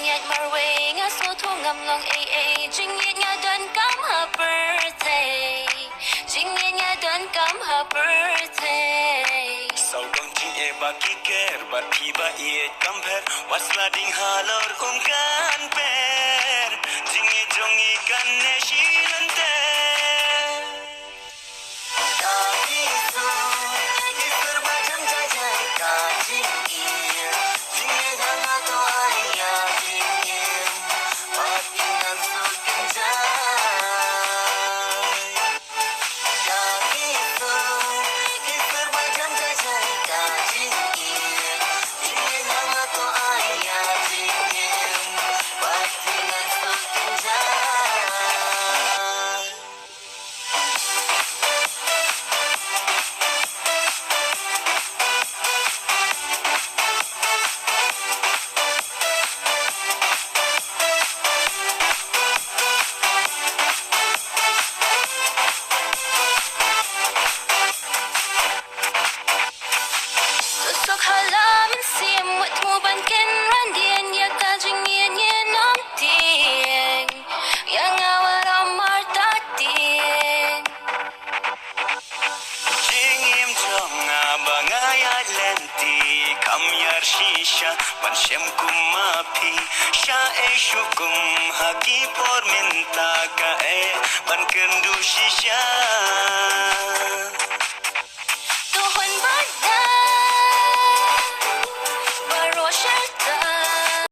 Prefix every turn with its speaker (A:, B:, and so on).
A: nhạt marway nga so thu ngam long jing yet nga don come her birthday jing yet nga don come her birthday
B: sau dong jing e ba ki ker ba thi ba e compare what's lading halor kan per jing e jong e kan ne shilante
A: sok halam sim wat mu ban ken ran dien ya ka jing yen yen nam tieng yang awar amar ta tien
B: jing im jong ba nga ya lenti kam yar shisha ban shem kum ma phi sha e shukum haki por minta ka e ban kendu shisha